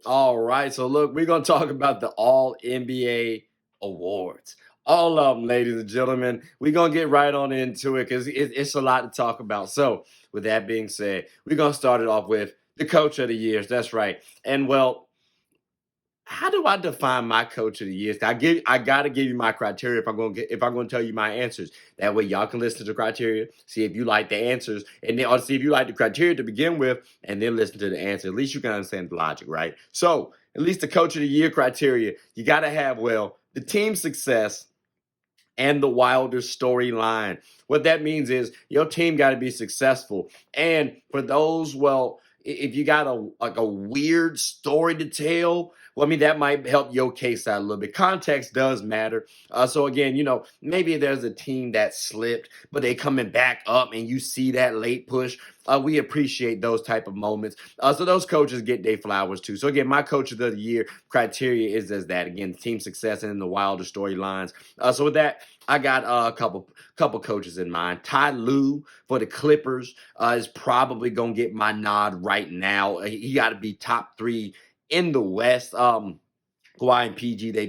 All right, so look, we're gonna talk about the All NBA awards. All of them, ladies and gentlemen. We're gonna get right on into it because it's a lot to talk about. So, with that being said, we're gonna start it off with the Coach of the Years. That's right. And well, how do I define my coach of the year? I gotta give you my criteria if I'm gonna tell you my answers. That way y'all can listen to the criteria, see if you like the answers, and then or see if you like the criteria to begin with, and then listen to the answer. At least you can understand the logic, right? So at least the coach of the year criteria, you gotta have the team success and the Wilder storyline. What that means is your team got to be successful. And for those, if you got a weird story to tell, well, I mean, that might help your case out a little bit. Context does matter. So again, maybe there's a team that slipped, but they coming back up, and you see that late push. We appreciate those type of moments. So those coaches get their flowers too. So again, my coach of the year criteria is as that again, team success and the Wilder storylines. So with that, I got a couple coaches in mind. Ty Lue for the Clippers is probably gonna get my nod right now. He got to be top 3 in the West. Kawhi and PG, they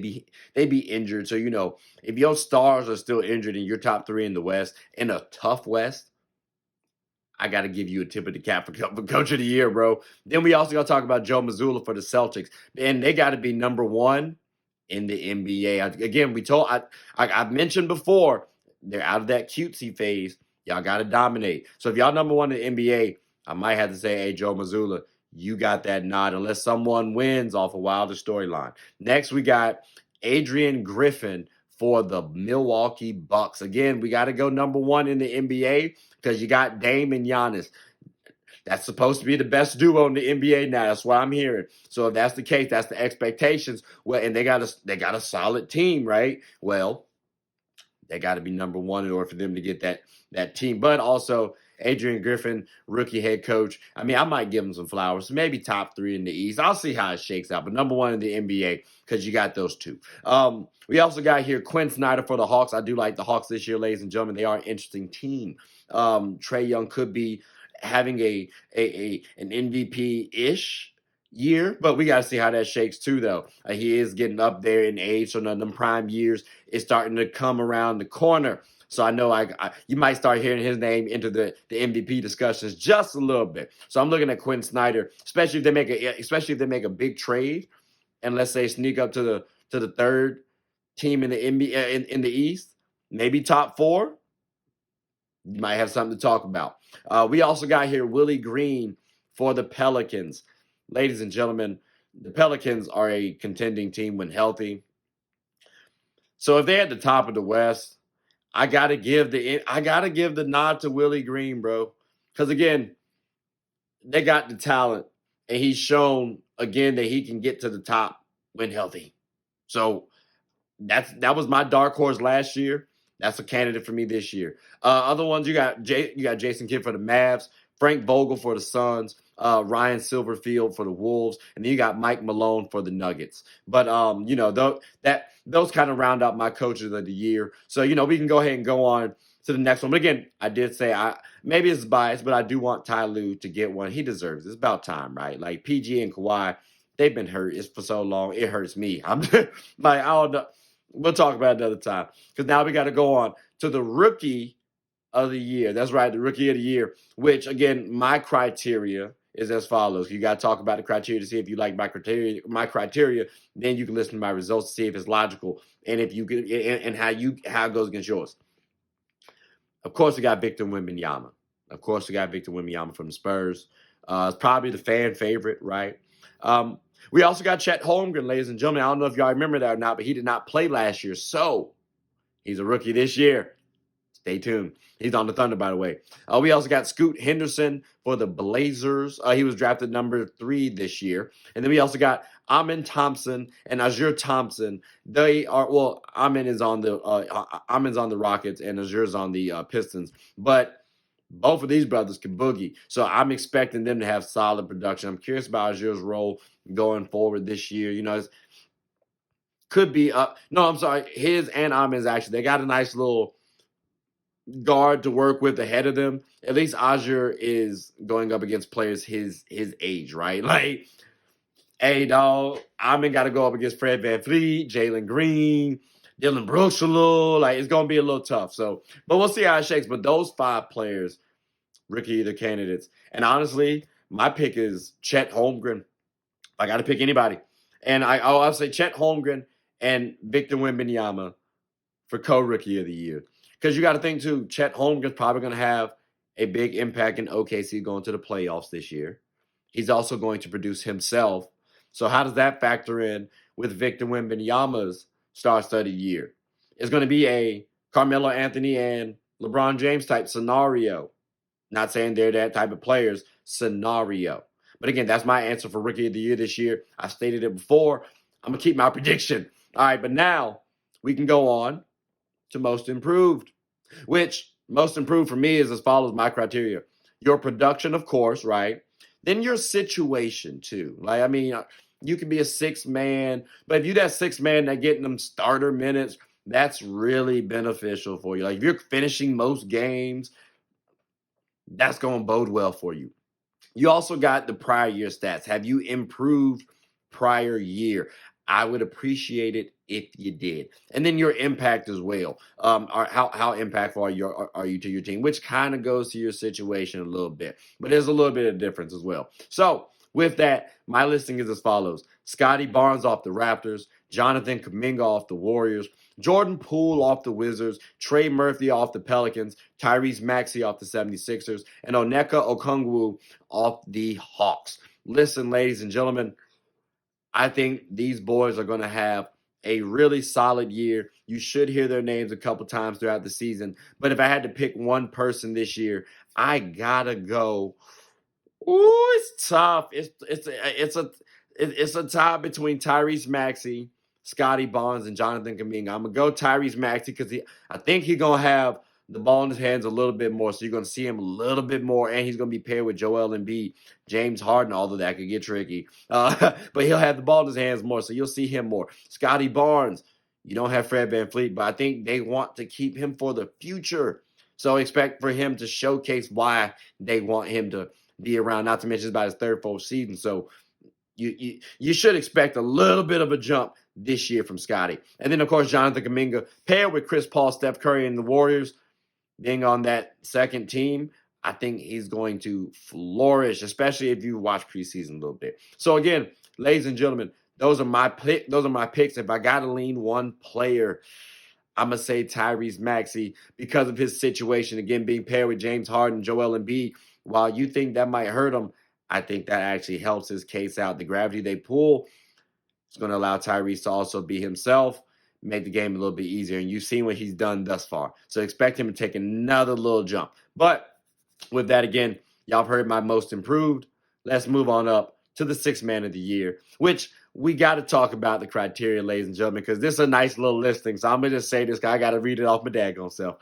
be injured. So if your stars are still injured and you're top 3 in the West in a tough West, I got to give you a tip of the cap for Coach of the Year, bro. Then we also got to talk about Joe Mazzulla for the Celtics, and they got to be number 1 in the NBA. Again, I've mentioned before, they're out of that cutesy phase. Y'all got to dominate. So if y'all number 1 in the NBA, I might have to say, hey, Joe Mazzulla, you got that nod unless someone wins off a Wilder storyline. Next, we got Adrian Griffin for the Milwaukee Bucks. Again, we got to go number 1 in the NBA because you got Dame and Giannis. That's supposed to be the best duo in the NBA now. That's what I'm hearing. So if that's the case, that's the expectations. Well, and they got a solid team, right? Well, they got to be number 1 in order for them to get that team. But also Adrian Griffin, rookie head coach. I mean, I might give him some flowers. Maybe top 3 in the East. I'll see how it shakes out. But number 1 in the NBA because you got those two. We also got here Quinn Snyder for the Hawks. I do like the Hawks this year, ladies and gentlemen. They are an interesting team. Trae Young could be having an MVP-ish year, but we got to see how that shakes too, though. He is getting up there in age, so none of them prime years is starting to come around the corner. So I know you might start hearing his name into the MVP discussions just a little bit. So I'm looking at Quinn Snyder, especially if they make a big trade, and let's say sneak up to the third team in the NBA in the East, maybe top 4. You might have something to talk about. We also got here Willie Green for the Pelicans. Ladies and gentlemen, the Pelicans are a contending team when healthy. So if they're at the top of the West, I gotta give the nod to Willie Green, bro. Because again, they got the talent, and he's shown again that he can get to the top when healthy. So that was my dark horse last year. That's a candidate for me this year. Other ones you got Jason Kidd for the Mavs, Frank Vogel for the Suns, Ryan Silverfield for the Wolves, and then you got Mike Malone for the Nuggets. But those kind of round out my coaches of the year. So we can go ahead and go on to the next one. But again, I did say maybe it's biased, but I do want Ty Lue to get one. He deserves it. It's about time, right? Like PG and Kawhi, they've been hurt for so long. It hurts me. I'm like, I don't know. We'll talk about it another time because now we got to go on to the rookie of the year. That's right, the rookie of the year, which again, my criteria is as follows. You got to talk about the criteria to see if you like my criteria, then you can listen to my results to see if it's logical and if you can and how it goes against yours. Of course, we got Victor Wembanyama. From the Spurs. It's probably the fan favorite, right? We also got Chet Holmgren, ladies and gentlemen. I don't know if y'all remember that or not, but he did not play last year, so he's a rookie this year. Stay tuned. He's on the Thunder, by the way. We also got Scoot Henderson for the Blazers. He was drafted number 3 this year. And then we also got Amin Thompson and Azure Thompson. Amin's on the Rockets and Azure's on the Pistons. But both of these brothers can boogie. So I'm expecting them to have solid production. I'm curious about Azure's role going forward this year. Could be his and Amin's actually. They got a nice little guard to work with ahead of them. At least Azure is going up against players his age, right? Like Hey, dog, I'm got to go up against Fred VanVleet, Jalen Green, Dylan Brooks a little. Like, it's going to be a little tough. So, but we'll see how it shakes. But those 5 players, rookie of the candidates. And honestly, my pick is Chet Holmgren. I got to pick anybody. And I'll say Chet Holmgren and Victor Wembanyama for co-rookie of the year. Because you got to think, too, Chet Holmgren's probably going to have a big impact in OKC going to the playoffs this year. He's also going to produce himself. So how does that factor in with Victor Wembanyama's star-studded year? It's going to be a Carmelo Anthony and LeBron James type scenario. Not saying they're that type of players scenario. But again, that's my answer for Rookie of the Year this year. I stated it before. I'm going to keep my prediction. All right, but now we can go on to Most Improved, which Most Improved for me is as follows, my criteria. Your production, of course, right? Then your situation, too. Like, I mean, you could be a 6th man, but if you're that 6th man that getting them starter minutes, that's really beneficial for you. Like, if you're finishing most games, that's going to bode well for you. You also got the prior year stats. Have you improved prior year? I would appreciate it if you did. And then your impact as well. How impactful are you to your team? Which kind of goes to your situation a little bit. But there's a little bit of difference as well. So with that, my listing is as follows. Scotty Barnes off the Raptors, Jonathan Kuminga off the Warriors, Jordan Poole off the Wizards, Trey Murphy off the Pelicans, Tyrese Maxey off the 76ers, and Onyeka Okongwu off the Hawks. Listen, ladies and gentlemen, I think these boys are going to have a really solid year. You should hear their names a couple times throughout the season. But if I had to pick one person this year, I gotta go. Ooh, it's tough. It's a tie between Tyrese Maxey, Scotty Barnes, and Jonathan Kuminga. I'm gonna go Tyrese Maxey because I think he's gonna have the ball in his hands a little bit more. So you're gonna see him a little bit more, and he's gonna be paired with Joel Embiid, James Harden, although that could get tricky. But he'll have the ball in his hands more, so you'll see him more. Scotty Barnes, you don't have Fred VanVleet, but I think they want to keep him for the future. So expect for him to showcase why they want him to be around, not to mention it's about his 3rd full season. So you should expect a little bit of a jump this year from Scotty. And then, of course, Jonathan Kuminga, paired with Chris Paul, Steph Curry, and the Warriors, being on that second team, I think he's going to flourish, especially if you watch preseason a little bit. So again, ladies and gentlemen, those are my picks. If I got to lean one player, I'm going to say Tyrese Maxey because of his situation, again, being paired with James Harden, Joel Embiid. While you think that might hurt him, I think that actually helps his case out. The gravity they pull is going to allow Tyrese to also be himself, make the game a little bit easier. And you've seen what he's done thus far. So expect him to take another little jump. But with that, again, y'all have heard my Most Improved. Let's move on up to the 6th man of the year, which we got to talk about the criteria, ladies and gentlemen, because this is a nice little listing. So I'm going to just say this guy. I got to read it off my daggone self.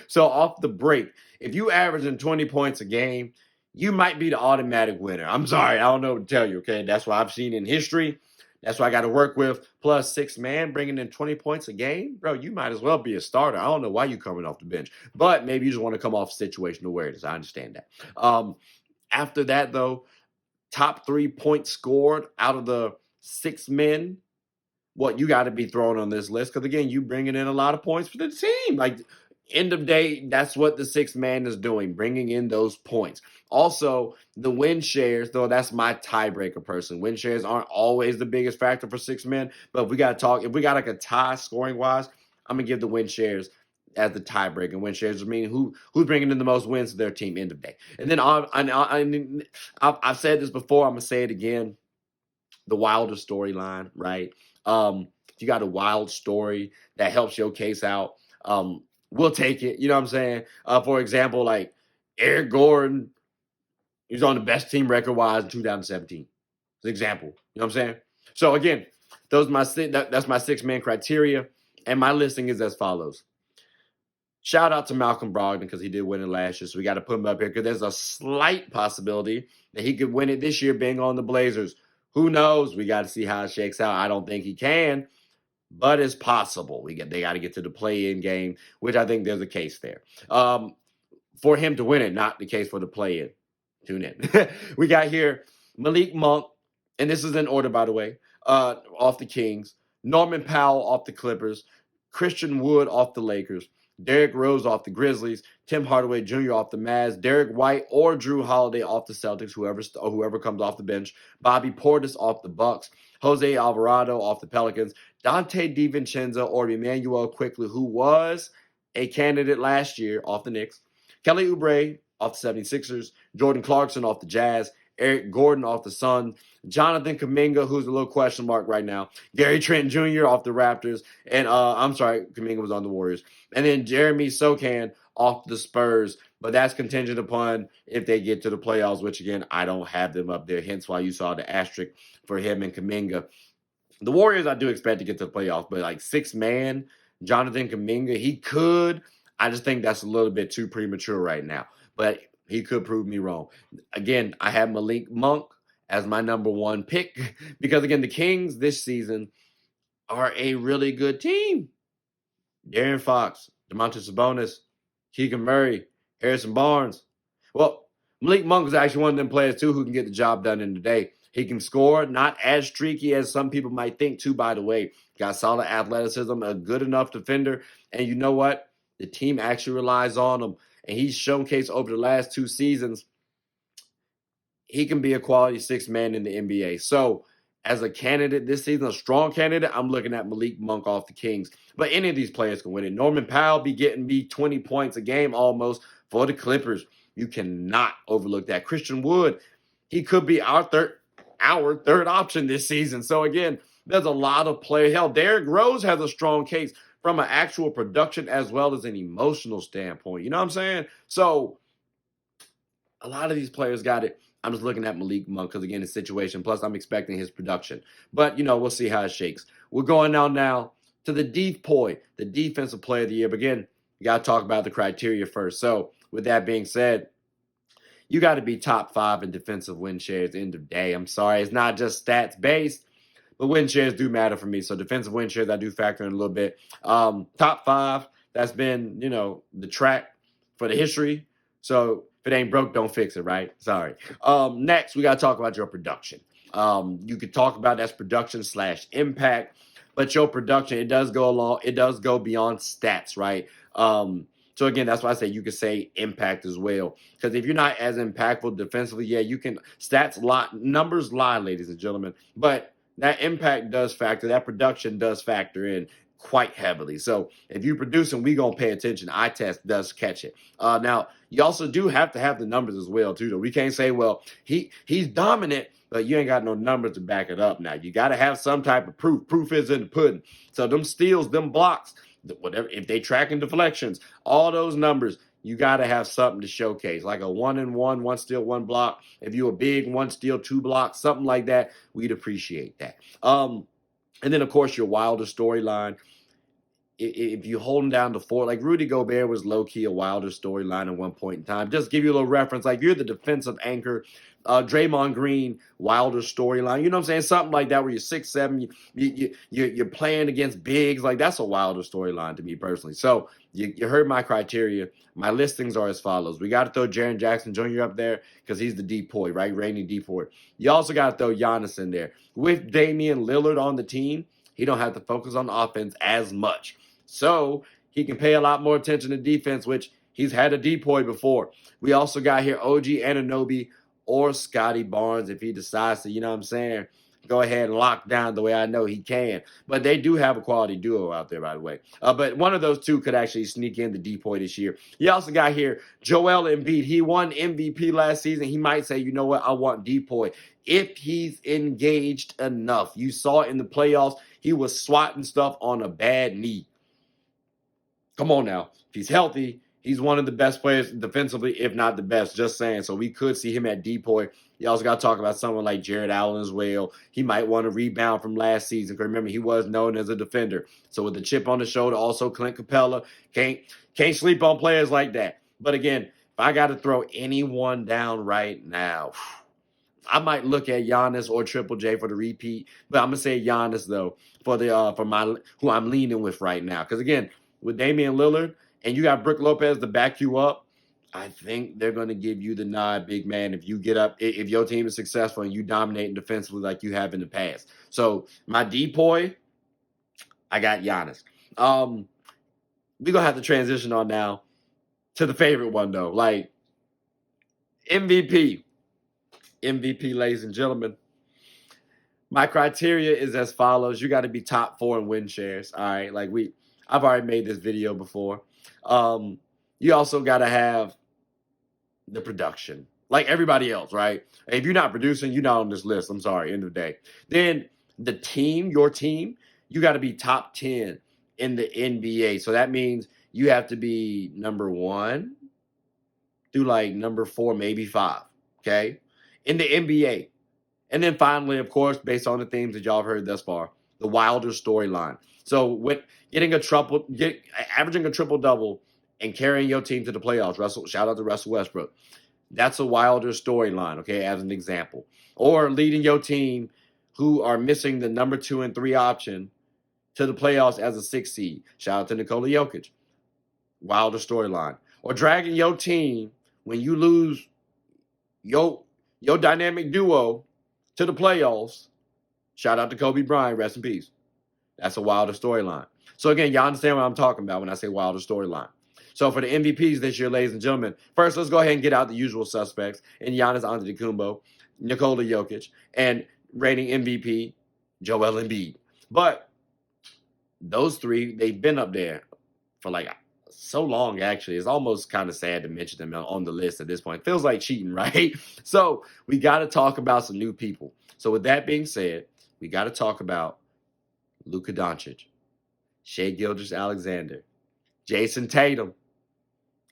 So off the break, if you averaging 20 points a game, you might be the automatic winner. I'm sorry. I don't know what to tell you, okay? That's what I've seen in history. That's what I got to work with. Plus 6 man bringing in 20 points a game. Bro, you might as well be a starter. I don't know why you're coming off the bench. But maybe you just want to come off situational awareness. I understand that. After that, though, top 3 points scored out of the 6 men, what you got to be thrown on this list. Because, again, you bringing in a lot of points for the team. Like, end of day, that's what the 6th man is doing, bringing in those points. Also, the win shares, though that's my tiebreaker person. Win shares aren't always the biggest factor for 6 men, but if we got like a tie scoring wise, I'm gonna give the win shares as the tiebreaker. Win shares mean who's bringing in the most wins to their team end of day. And then I've said this before, I'm gonna say it again. The Wilder storyline, right? If you got a wild story that helps your case out, we'll take it. You know what I'm saying? For example, like Eric Gordon, he was on the best team record-wise in 2017. As an example. You know what I'm saying? So again, that's my 6-man criteria. And my listing is as follows. Shout out to Malcolm Brogdon because he did win it last year. So we got to put him up here because there's a slight possibility that he could win it this year being on the Blazers. Who knows? We got to see how it shakes out. I don't think he can, but it's possible. They got to get to the play-in game, which I think there's a case there. For him to win it, not the case for the play-in. Tune in. We got here Malik Monk, and this is in order, by the way, off the Kings, Norman Powell off the Clippers, Christian Wood off the Lakers, Derrick Rose off the Grizzlies, Tim Hardaway Jr. off the Mavs, Derek White or Drew Holiday off the Celtics, whoever comes off the bench, Bobby Portis off the Bucks, Jose Alvarado off the Pelicans, Dante DiVincenzo or Emmanuel Quickley, who was a candidate last year off the Knicks, Kelly Oubre off the 76ers, Jordan Clarkson off the Jazz, Eric Gordon off the Suns, Jonathan Kuminga, who's a little question mark right now, Gary Trent Jr. off the Raptors, and Kuminga was on the Warriors, and then Jeremy Sokan off the Spurs, but that's contingent upon if they get to the playoffs, which again, I don't have them up there, hence why you saw the asterisk for him and Kuminga. The Warriors, I do expect to get to the playoffs, but like 6-man, Jonathan Kuminga, he could. I just think that's a little bit too premature right now, but he could prove me wrong. Again, I have Malik Monk as my number one pick because, again, the Kings this season are a really good team. De'Aaron Fox, Domantas Sabonis, Keegan Murray, Harrison Barnes. Well, Malik Monk is actually one of them players, too, who can get the job done in the day. He can score, not as streaky as some people might think, too, by the way. Got solid athleticism, a good enough defender. And you know what? The team actually relies on him. And he's showcased over the last 2 seasons, he can be a quality 6-man in the NBA. So, as a candidate this season, a strong candidate, I'm looking at Malik Monk off the Kings. But any of these players can win it. Norman Powell be getting me 20 points a game almost for the Clippers. You cannot overlook that. Christian Wood, he could be our third option this season. So again, there's a lot of players. Hell, Derrick Rose has a strong case from an actual production as well as an emotional standpoint. You know what I'm saying? So a lot of these players got it. I'm just looking at Malik Monk because, again, his situation. Plus, I'm expecting his production. But, we'll see how it shakes. We're going now to the DPOY, the Defensive Player of the Year. But, again, you got to talk about the criteria first. So, with that being said, you got to be top 5 in defensive win shares end of day. I'm sorry. It's not just stats-based, but win shares do matter for me. So, defensive win shares, I do factor in a little bit. Top 5, that's been, the track for the history. So, if it ain't broke, don't fix it, right? Sorry. Next, we got to talk about your production. You could talk about that's production / impact, but your production, it does go beyond stats, right? So again, that's why I say you could say impact as well. Because if you're not as impactful defensively, yeah, you can numbers lie, ladies and gentlemen. But that impact does factor, that production does factor in quite heavily. So if you producing, we gonna pay attention. Eye test does catch it. Now you also do have to have the numbers as well too. Though we can't say, well, he's dominant, but you ain't got no numbers to back it up. Now you got to have some type of proof. Proof is in the pudding. So them steals, them blocks, whatever. If they tracking deflections, all those numbers, you got to have something to showcase, like a 1-and-1, 1 steal, 1 block. If you a big 1 steal, 2 blocks, something like that, we'd appreciate that. And then of course your Wilder storyline. If you hold him down to 4, like Rudy Gobert was low-key a Wilder storyline at one point in time. Just give you a little reference, like you're the defensive anchor, Draymond Green, Wilder storyline. You know what I'm saying? Something like that where you're 6'7", you're playing against bigs. Like that's a Wilder storyline to me personally. So you heard my criteria. My listings are as follows. We got to throw Jaren Jackson Jr. up there because he's the DPOY, right? Reigning DPOY. You also got to throw Giannis in there. With Damian Lillard on the team, he don't have to focus on offense as much. So he can pay a lot more attention to defense, which he's had a DPOY before. We also got here OG Anunoby or Scotty Barnes if he decides to, go ahead and lock down the way I know he can. But they do have a quality duo out there, by the way. But one of those two could actually sneak in the DPOY this year. You also got here Joel Embiid. He won MVP last season. He might say, you know what, I want DPOY. If he's engaged enough. You saw it in the playoffs. He was swatting stuff on a bad knee. Come on now. If he's healthy, he's one of the best players defensively, if not the best. Just saying. So we could see him at DPOY. You also got to talk about someone like Jared Allen as well. He might want to rebound from last season. Because remember, he was known as a defender. So with the chip on the shoulder, also Clint Capella, can't sleep on players like that. But again, if I got to throw anyone down right now, I might look at Giannis or Triple J for the repeat. But I'm going to say Giannis, though, for who I'm leaning with right now. Because again, with Damian Lillard, and you got Brook Lopez to back you up, I think they're going to give you the nod, big man, if you get up, if your team is successful and you dominate defensively like you have in the past. So my DPOY, I got Giannis. We're going to have to transition on now to the favorite one, though. Like MVP. MVP, ladies and gentlemen. My criteria is as follows. You got to be top 4 in win shares. All right. I've already made this video before. You also got to have the production, like everybody else, right? If you're not producing, you're not on this list. I'm sorry, end of the day. Then the team, your team, you got to be top 10 in the NBA. So that means you have to be number 1 through like number 4, maybe 5, okay? In the NBA. And then finally, of course, based on the themes that y'all have heard thus far, the Wilder storyline. So with averaging a triple-double and carrying your team to the playoffs, shout out to Russell Westbrook. That's a Wilder storyline, okay, as an example. Or leading your team who are missing the number 2 and 3 option to the playoffs as a 6 seed. Shout out to Nikola Jokic. Wilder storyline. Or dragging your team when you lose your dynamic duo to the playoffs. Shout out to Kobe Bryant, rest in peace. That's a Wilder storyline. So again, y'all understand what I'm talking about when I say Wilder storyline. So for the MVPs this year, ladies and gentlemen, first let's go ahead and get out the usual suspects in Giannis Antetokounmpo, Nikola Jokic, and reigning MVP Joel Embiid. But those 3, they've been up there for like so long, actually. It's almost kind of sad to mention them on the list at this point. Feels like cheating, right? So we got to talk about some new people. So with that being said, we got to talk about Luka Doncic, Shai Gilgeous-Alexander, Jason Tatum,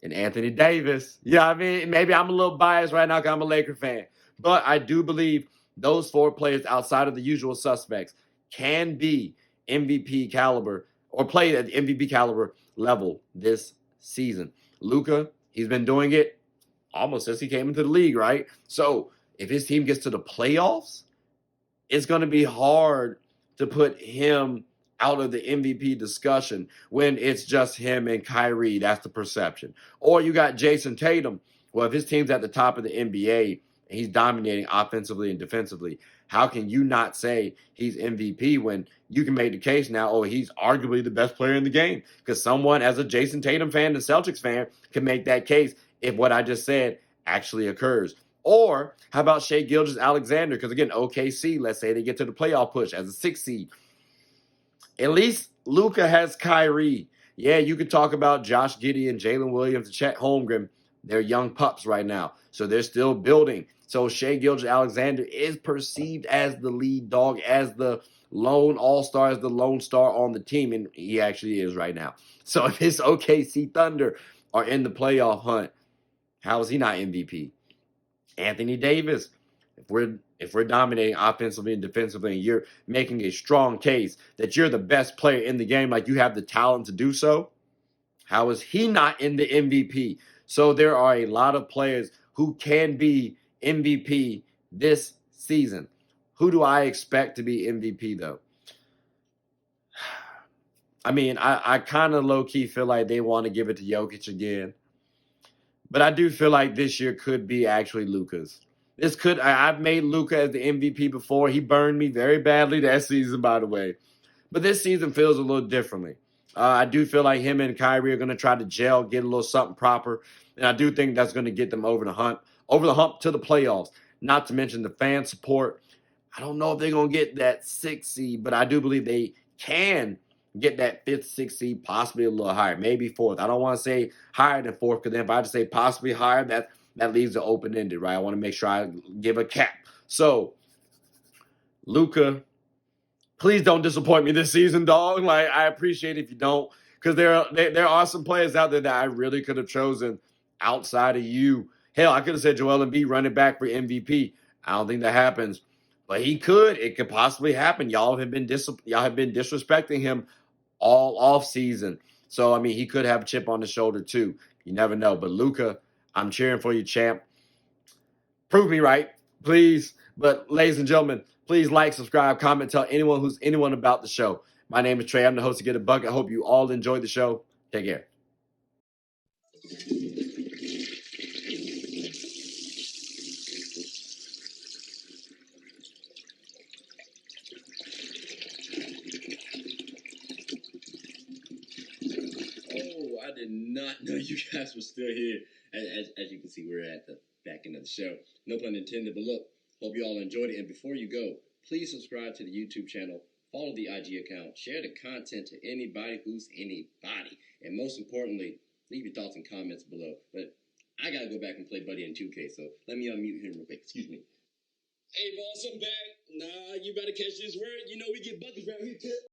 and Anthony Davis. Yeah, I mean, maybe I'm a little biased right now because I'm a Laker fan. But I do believe those 4 players outside of the usual suspects can be MVP caliber or play at the MVP caliber level this season. Luka, he's been doing it almost since he came into the league, right? So if his team gets to the playoffs, it's going to be hard to put him out of the MVP discussion when it's just him and Kyrie. That's the perception. Or you got Jason Tatum. Well, if his team's at the top of the NBA and he's dominating offensively and defensively, how can you not say he's MVP when you can make the case now, oh, he's arguably the best player in the game? Because someone, as a Jason Tatum fan and Celtics fan, can make that case if what I just said actually occurs. Or how about Shai Gilgeous-Alexander? Because again, OKC, let's say they get to the playoff push as a 6 seed. At least Luka has Kyrie. Yeah, you could talk about Josh Giddey and Jalen Williams and Chet Holmgren. They're young pups right now, so they're still building. So Shai Gilgeous-Alexander is perceived as the lead dog, as the lone all-star, as the lone star on the team, and he actually is right now. So if his OKC Thunder are in the playoff hunt, how is he not MVP? Anthony Davis, if we're dominating offensively and defensively and you're making a strong case that you're the best player in the game, like you have the talent to do so, how is he not in the MVP? So there are a lot of players who can be MVP this season. Who do I expect to be MVP, though? I mean, I kind of low-key feel like they want to give it to Jokic again. But I do feel like this year could be actually Luka's. I've made Luka as the MVP before. He burned me very badly that season, by the way. But this season feels a little differently. I do feel like him and Kyrie are going to try to gel, get a little something proper. And I do think that's going to get them over the hump to the playoffs. Not to mention the fan support. I don't know if they're going to get that 6 seed, but I do believe they can get that 5th, 6th seed, possibly a little higher, maybe 4th. I don't want to say higher than 4th, because if I just say possibly higher, that leaves it open-ended, right? I want to make sure I give a cap. So, Luka, please don't disappoint me this season, dog. Like, I appreciate it if you don't, because there are some players out there that I really could have chosen outside of you. Hell, I could have said Joel Embiid running back for MVP. I don't think that happens, but he could. It could possibly happen. Y'all have been disrespecting him all off season. So, I mean, he could have a chip on the shoulder too. You never know. But Luka, I'm cheering for you, champ. Prove me right, please. But ladies and gentlemen, please like, subscribe, comment, tell anyone about the show. My name is Trey. I'm the host of Get a Bucket. I hope you all enjoyed the show. Take care. did not know you guys were still here. As you can see, we're at the back end of the show. No pun intended, but look, hope you all enjoyed it. And before you go, please subscribe to the YouTube channel, follow the IG account, share the content to anybody who's anybody. And most importantly, leave your thoughts and comments below. But I gotta go back and play Buddy in 2K, so let me unmute him real quick. Excuse me. Hey, boss, I'm back. Nah, you better catch this word. You know we get buckets around here, too.